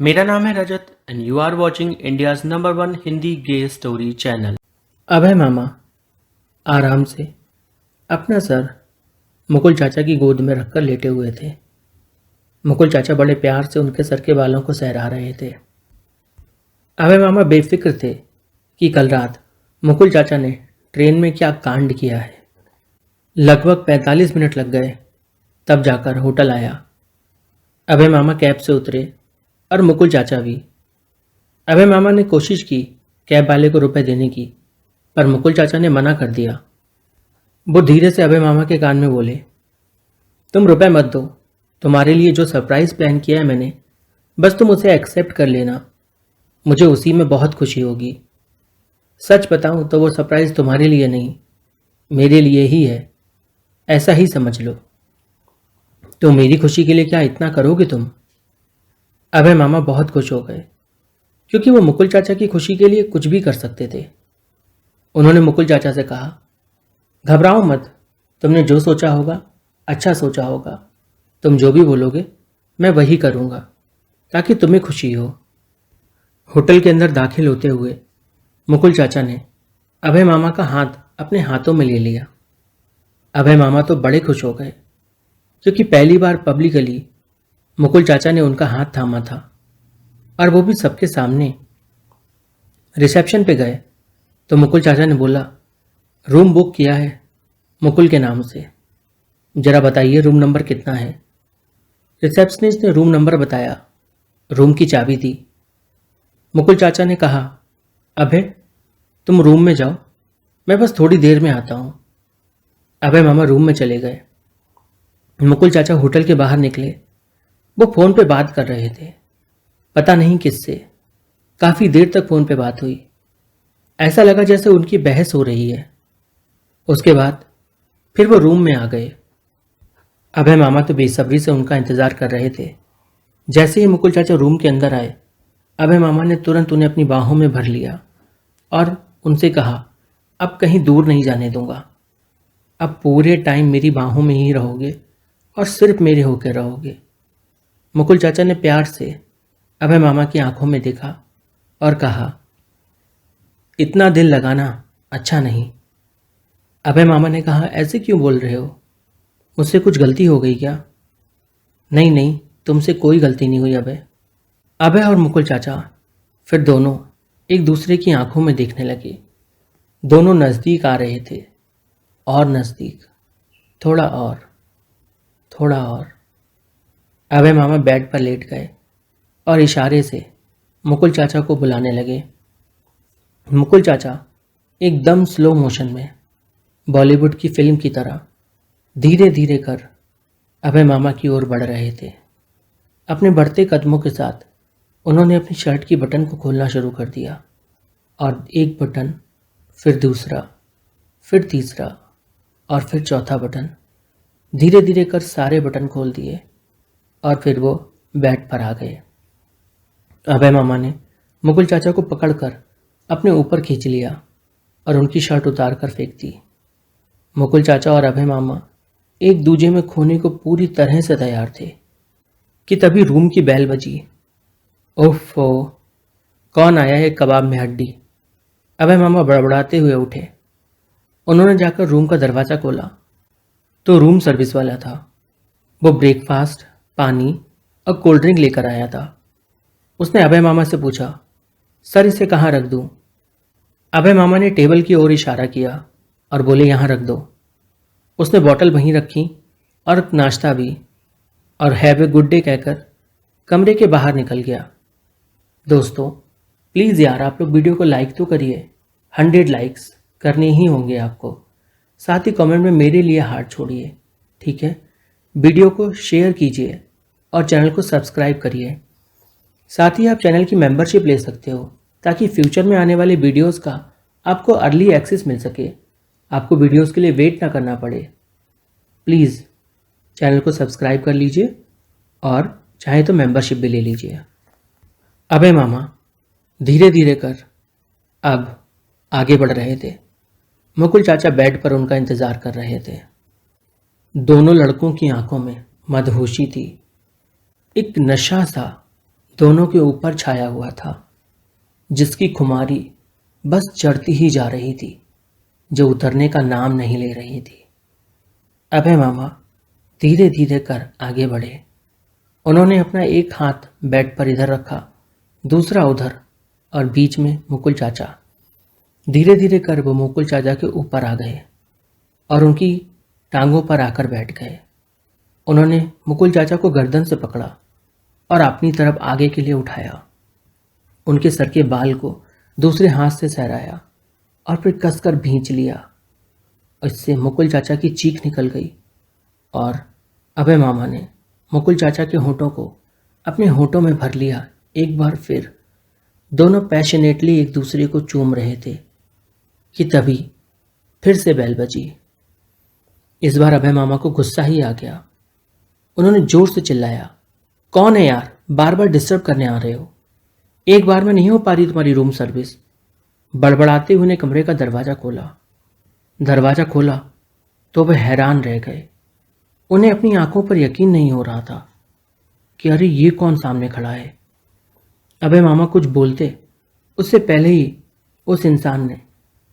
मेरा नाम है Rajat and you are watching India's number one Hindi gay story channel. Abhay मामा आराम से अपना सर मुकुल चाचा की गोद में रखकर लेटे हुए थे। मुकुल चाचा बड़े प्यार से उनके सर के बालों को सहरा रहे थे। अभय मामा बेफिक्र थे कि कल रात मुकुल चाचा ने ट्रेन में क्या कांड किया है। लगभग 45 मिनट लग गए, तब जाकर होटल आया। अभय मामा कैब से उतरे और मुकुल चाचा भी। अभय मामा ने कोशिश की कैब वाले को रुपए देने की, पर मुकुल चाचा ने मना कर दिया। वो धीरे से अभय मामा के कान में बोले, तुम रुपए मत दो, तुम्हारे लिए जो सरप्राइज प्लान किया है मैंने, बस तुम उसे एक्सेप्ट कर लेना, मुझे उसी में बहुत खुशी होगी। सच बताऊं तो वो सरप्राइज तुम्हारे लिए नहीं, मेरे लिए ही है, ऐसा ही समझ लो। तो मेरी खुशी के लिए क्या इतना करोगे तुम? अभय मामा बहुत खुश हो गए, क्योंकि वो मुकुल चाचा की खुशी के लिए कुछ भी कर सकते थे। उन्होंने मुकुल चाचा से कहा, घबराओ मत, तुमने जो सोचा होगा अच्छा सोचा होगा। तुम जो भी बोलोगे मैं वही करूँगा, ताकि तुम्हें खुशी हो। होटल के अंदर दाखिल होते हुए मुकुल चाचा ने अभय मामा का हाथ अपने हाथों में ले लिया। अभय मामा तो बड़े खुश हो गए, क्योंकि पहली बार पब्लिकली मुकुल चाचा ने उनका हाथ थामा था, और वो भी सबके सामने। रिसेप्शन पे गए तो मुकुल चाचा ने बोला, रूम बुक किया है मुकुल के नाम से, जरा बताइए रूम नंबर कितना है। रिसेप्शनिस्ट ने रूम नंबर बताया, रूम की चाबी दी। मुकुल चाचा ने कहा, अभय तुम रूम में जाओ, मैं बस थोड़ी देर में आता हूँ। अभय मामा रूम में चले गए। मुकुल चाचा होटल के बाहर निकले। वो फोन पे बात कर रहे थे, पता नहीं किससे। काफी देर तक फोन पे बात हुई, ऐसा लगा जैसे उनकी बहस हो रही है। उसके बाद फिर वो रूम में आ गए। अभय मामा तो बेसब्री से उनका इंतजार कर रहे थे। जैसे ही मुकुल चाचा रूम के अंदर आए, अभय मामा ने तुरंत उन्हें अपनी बाहों में भर लिया और उनसे कहा, अब कहीं दूर नहीं जाने दूंगा, अब पूरे टाइम मेरी बाहों में ही रहोगे और सिर्फ मेरे होकर रहोगे। मुकुल चाचा ने प्यार से अभय मामा की आंखों में देखा और कहा, इतना दिल लगाना अच्छा नहीं। अभय मामा ने कहा, ऐसे क्यों बोल रहे हो, मुझसे कुछ गलती हो गई क्या? नहीं नहीं, तुमसे कोई गलती नहीं हुई अभय। अभय और मुकुल चाचा फिर दोनों एक दूसरे की आंखों में देखने लगे। दोनों नज़दीक आ रहे थे, और नज़दीक, थोड़ा और, थोड़ा और। अभय मामा बेड पर लेट गए और इशारे से मुकुल चाचा को बुलाने लगे। मुकुल चाचा एकदम स्लो मोशन में, बॉलीवुड की फिल्म की तरह धीरे धीरे कर अभय मामा की ओर बढ़ रहे थे। अपने बढ़ते कदमों के साथ उन्होंने अपनी शर्ट की बटन को खोलना शुरू कर दिया, और एक बटन, फिर दूसरा, फिर तीसरा, और फिर चौथा बटन। धीरे धीरे कर सारे बटन खोल दिए और फिर वो बेड पर आ गए। अभय मामा ने मुकुल चाचा को पकड़कर अपने ऊपर खींच लिया और उनकी शर्ट उतार कर फेंक दी। मुकुल चाचा और अभय मामा एक दूजे में खोने को पूरी तरह से तैयार थे कि तभी रूम की बेल बजी। ओफो, कौन आया है कबाब में हड्डी? अभय मामा बड़बड़ाते हुए उठे। उन्होंने जाकर रूम का दरवाज़ा खोला तो रूम सर्विस वाला था। वो ब्रेकफास्ट, पानी और कोल्ड ड्रिंक लेकर आया था। उसने अभय मामा से पूछा, सर इसे कहाँ रख दूँ? अभय मामा ने टेबल की ओर इशारा किया और बोले, यहाँ रख दो। उसने बॉटल वहीं रखी और नाश्ता भी, और हैव ए गुड डे कहकर कमरे के बाहर निकल गया। दोस्तों प्लीज़ यार, आप लोग वीडियो को लाइक तो करिए, 100 लाइक्स करने ही होंगे आपको। साथ ही कमेंट में मेरे लिए हार्ट छोड़िए, ठीक है? वीडियो को शेयर कीजिए और चैनल को सब्सक्राइब करिए। साथ ही आप चैनल की मेंबरशिप ले सकते हो, ताकि फ्यूचर में आने वाले वीडियोस का आपको अर्ली एक्सेस मिल सके, आपको वीडियोस के लिए वेट ना करना पड़े। प्लीज़ चैनल को सब्सक्राइब कर लीजिए और चाहे तो मेंबरशिप भी ले लीजिए। अभय मामा धीरे धीरे कर अब आगे बढ़ रहे थे। मुकुल चाचा बेड पर उनका इंतजार कर रहे थे। दोनों लड़कों की आंखों में मदहोशी थी, एक नशा सा दोनों के ऊपर छाया हुआ था, जिसकी खुमारी बस चढ़ती ही जा रही थी, जो उतरने का नाम नहीं ले रही थी। अभय मामा धीरे धीरे कर आगे बढ़े। उन्होंने अपना एक हाथ बेड पर इधर रखा, दूसरा उधर, और बीच में मुकुल चाचा। धीरे धीरे कर वो मुकुल चाचा के ऊपर आ गए और उनकी टांगों पर आकर बैठ गए। उन्होंने मुकुल चाचा को गर्दन से पकड़ा और अपनी तरफ आगे के लिए उठाया। उनके सर के बाल को दूसरे हाथ से सहराया और फिर कसकर भींच लिया। इससे मुकुल चाचा की चीख निकल गई और अभय मामा ने मुकुल चाचा के होठों को अपने होठों में भर लिया। एक बार फिर दोनों पैशनेटली एक दूसरे को चूम रहे थे कि तभी फिर से बेल बजी। इस बार अभय मामा को गुस्सा ही आ गया। उन्होंने जोर से चिल्लाया, कौन है यार, बार बार डिस्टर्ब करने आ रहे हो? एक बार में नहीं हो पा रही तुम्हारी रूम सर्विस? बड़बड़ाते हुए ने कमरे का दरवाजा खोला तो वह हैरान रह गए। उन्हें अपनी आंखों पर यकीन नहीं हो रहा था कि अरे ये कौन सामने खड़ा है। अभय मामा कुछ बोलते उससे पहले ही उस इंसान ने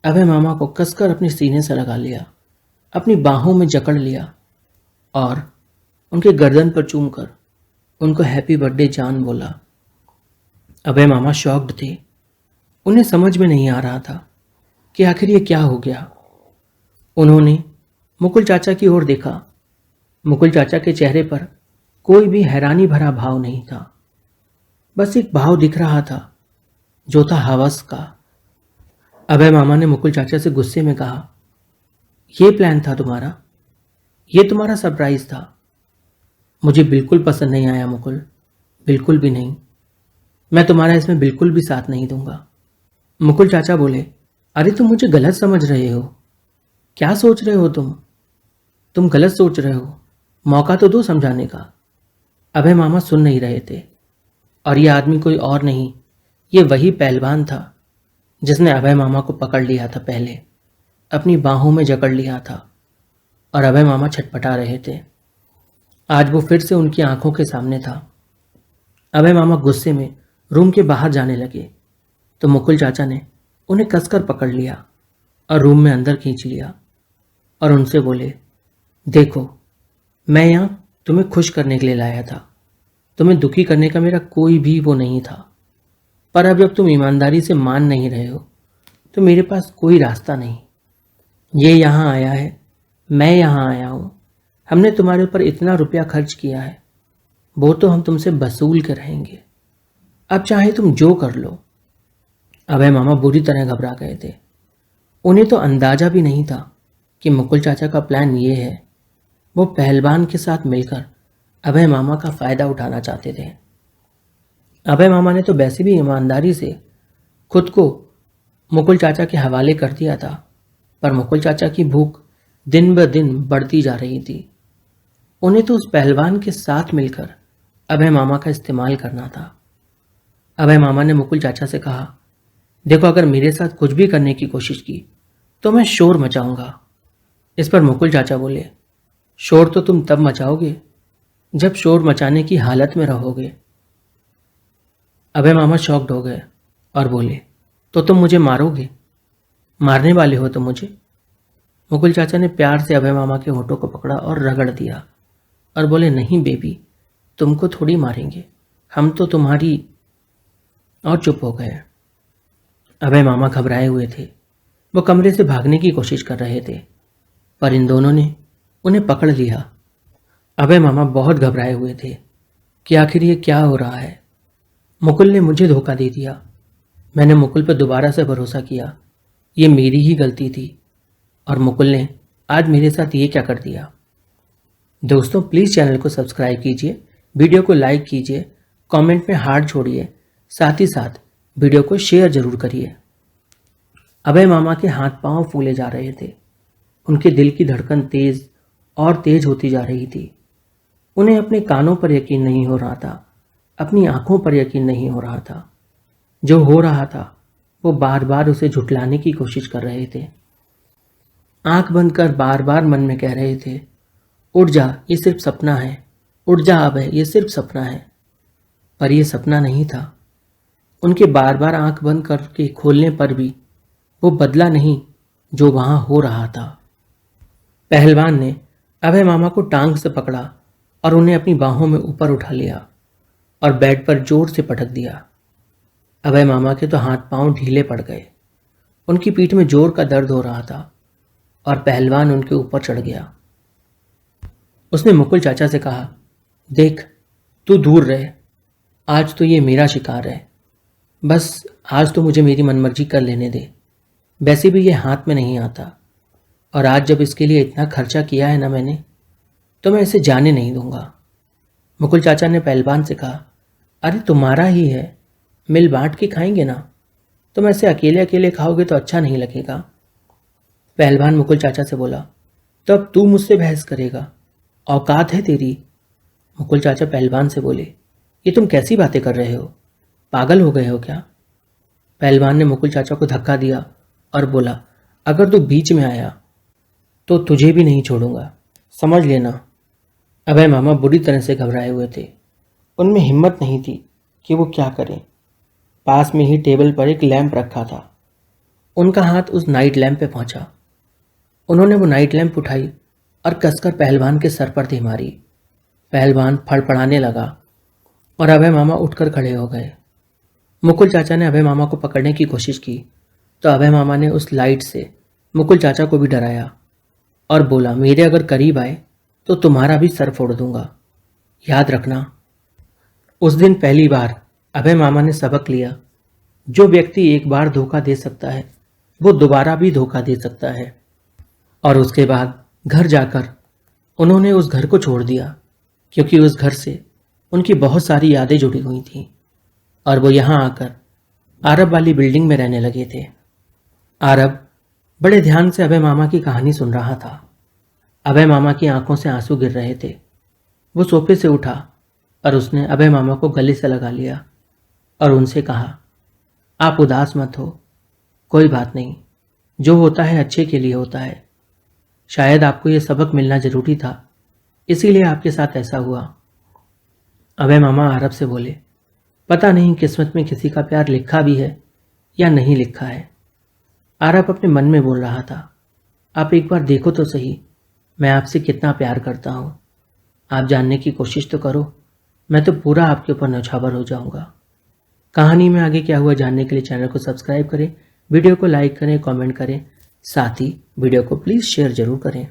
अभय मामा को कसकर अपने सीने से लगा लिया, अपनी बाहों में जकड़ लिया और उनके गर्दन पर चूमकर उनको हैप्पी बर्थडे जान बोला। अभय मामा शॉक्ड थे। उन्हें समझ में नहीं आ रहा था कि आखिर ये क्या हो गया। उन्होंने मुकुल चाचा की ओर देखा। मुकुल चाचा के चेहरे पर कोई भी हैरानी भरा भाव नहीं था, बस एक भाव दिख रहा था जो था हवस का। अभय मामा ने मुकुल चाचा से गुस्से में कहा, ये प्लान था तुम्हारा? ये तुम्हारा सरप्राइज था? मुझे बिल्कुल पसंद नहीं आया मुकुल, बिल्कुल भी नहीं। मैं तुम्हारा इसमें बिल्कुल भी साथ नहीं दूंगा। मुकुल चाचा बोले, अरे तुम मुझे गलत समझ रहे हो। क्या सोच रहे हो तुम गलत सोच रहे हो। मौका तो दो समझाने का। अभय मामा सुन नहीं रहे थे। और यह आदमी कोई और नहीं, ये वही पहलवान था जिसने अभय मामा को पकड़ लिया था, पहले अपनी बाहों में जकड़ लिया था और अभय मामा छटपटा रहे थे। आज वो फिर से उनकी आंखों के सामने था। अभय मामा गुस्से में रूम के बाहर जाने लगे तो मुकुल चाचा ने उन्हें कसकर पकड़ लिया और रूम में अंदर खींच लिया और उनसे बोले, देखो, मैं यहाँ तुम्हें खुश करने के लिए लाया था, तुम्हें दुखी करने का मेरा कोई भी वो नहीं था। पर अब जब तुम ईमानदारी से मान नहीं रहे हो तो मेरे पास कोई रास्ता नहीं। ये यहाँ आया है, मैं यहाँ आया हूँ। हमने तुम्हारे ऊपर इतना रुपया खर्च किया है, वो तो हम तुमसे वसूल के रहेंगे। अब चाहे तुम जो कर लो। अभय मामा बुरी तरह घबरा गए थे। उन्हें तो अंदाजा भी नहीं था कि मुकुल चाचा का प्लान ये है। वो पहलवान के साथ मिलकर अभय मामा का फायदा उठाना चाहते थे। अभय मामा ने तो वैसे भी ईमानदारी से खुद को मुकुल चाचा के हवाले कर दिया था, पर मुकुल चाचा की भूख दिन ब दिन बढ़ती जा रही थी। उन्हें तो उस पहलवान के साथ मिलकर अभय मामा का इस्तेमाल करना था। अभय मामा ने मुकुल चाचा से कहा, देखो, अगर मेरे साथ कुछ भी करने की कोशिश की तो मैं शोर मचाऊंगा। इस पर मुकुल चाचा बोले, शोर तो तुम तब मचाओगे जब शोर मचाने की हालत में रहोगे। अभय मामा शॉक्ड हो गए और बोले, तो तुम मुझे मारोगे? मारने वाले हो तुम मुझे? मुकुल चाचा ने प्यार से अभय मामा के होठों को पकड़ा और रगड़ दिया और बोले, नहीं बेबी, तुमको थोड़ी मारेंगे, हम तो तुम्हारी। और चुप हो गए। अभय मामा घबराए हुए थे। वो कमरे से भागने की कोशिश कर रहे थे, पर इन दोनों ने उन्हें पकड़ लिया। अभय मामा बहुत घबराए हुए थे कि आखिर ये क्या हो रहा है। मुकुल ने मुझे धोखा दे दिया। मैंने मुकुल पर दोबारा से भरोसा किया। ये मेरी ही गलती थी और मुकुल ने आज मेरे साथ ये क्या कर दिया। दोस्तों, प्लीज़ चैनल को सब्सक्राइब कीजिए, वीडियो को लाइक कीजिए, कमेंट में हार्ट छोड़िए, साथ ही साथ वीडियो को शेयर जरूर करिए। अभय मामा के हाथ पांव फूले जा रहे थे। उनके दिल की धड़कन तेज और तेज होती जा रही थी। उन्हें अपने कानों पर यकीन नहीं हो रहा था, अपनी आंखों पर यकीन नहीं हो रहा था। जो हो रहा था वो बार बार उसे झुठलाने की कोशिश कर रहे थे। आंख बंद कर बार बार मन में कह रहे थे, उठ जा, ये सिर्फ सपना है, उठ जा अभय, ये सिर्फ सपना है। पर यह सपना नहीं था। उनके बार बार आंख बंद करके खोलने पर भी वो बदला नहीं जो वहां हो रहा था। पहलवान ने अभय मामा को टांग से पकड़ा और उन्हें अपनी बाहों में ऊपर उठा लिया और बेड पर जोर से पटक दिया। अभय मामा के तो हाथ पांव ढीले पड़ गए। उनकी पीठ में जोर का दर्द हो रहा था और पहलवान उनके ऊपर चढ़ गया। उसने मुकुल चाचा से कहा, देख, तू दूर रहे, आज तो ये मेरा शिकार है। बस आज तो मुझे मेरी मनमर्जी कर लेने दे। वैसे भी ये हाथ में नहीं आता, और आज जब इसके लिए इतना खर्चा किया है ना मैंने, तो मैं इसे जाने नहीं दूंगा। मुकुल चाचा ने पहलवान से कहा, अरे तुम्हारा ही है, मिल बांट के खाएंगे ना। तुम ऐसे अकेले अकेले खाओगे तो अच्छा नहीं लगेगा। पहलवान मुकुल चाचा से बोला, तो अब तू मुझसे बहस करेगा? औकात है तेरी? मुकुल चाचा पहलवान से बोले, ये तुम कैसी बातें कर रहे हो? पागल हो गए हो क्या? पहलवान ने मुकुल चाचा को धक्का दिया और बोला, अगर तू बीच में आया तो तुझे भी नहीं छोड़ूंगा, समझ लेना। अभय मामा बुरी तरह से घबराए हुए थे। उनमें हिम्मत नहीं थी कि वो क्या करें। पास में ही टेबल पर एक लैंप रखा था। उनका हाथ उस नाइट लैंप पे पहुंचा। उन्होंने वो नाइट लैंप उठाई और कसकर पहलवान के सर पर दे मारी। पहलवान फड़फड़ाने लगा और अभय मामा उठकर खड़े हो गए। मुकुल चाचा ने अभय मामा को पकड़ने की कोशिश की तो अभय मामा ने उस लाइट से मुकुल चाचा को भी डराया और बोला, मेरे अगर करीब आए तो तुम्हारा भी सर फोड़ दूंगा, याद रखना। उस दिन पहली बार अभय मामा ने सबक लिया, जो व्यक्ति एक बार धोखा दे सकता है वो दोबारा भी धोखा दे सकता है। और उसके बाद घर जाकर उन्होंने उस घर को छोड़ दिया, क्योंकि उस घर से उनकी बहुत सारी यादें जुड़ी हुई थीं और वो यहाँ आकर आरब वाली बिल्डिंग में रहने लगे थे। आरब बड़े ध्यान से अभय मामा की कहानी सुन रहा था। अभय मामा की आंखों से आंसू गिर रहे थे। वो सोफे से उठा और उसने अभय मामा को गले से लगा लिया और उनसे कहा, आप उदास मत हो, कोई बात नहीं, जो होता है अच्छे के लिए होता है। शायद आपको यह सबक मिलना जरूरी था, इसीलिए आपके साथ ऐसा हुआ। अभय मामा आरब से बोले, पता नहीं किस्मत में किसी का प्यार लिखा भी है या नहीं लिखा है। आरब अपने मन में बोल रहा था, आप एक बार देखो तो सही, मैं आपसे कितना प्यार करता हूं। आप जानने की कोशिश तो करो, मैं तो पूरा आपके ऊपर न्यौछावर हो जाऊंगा। कहानी में आगे क्या हुआ जानने के लिए चैनल को सब्सक्राइब करें, वीडियो को लाइक करें, कमेंट करें, साथ ही वीडियो को प्लीज़ शेयर जरूर करें।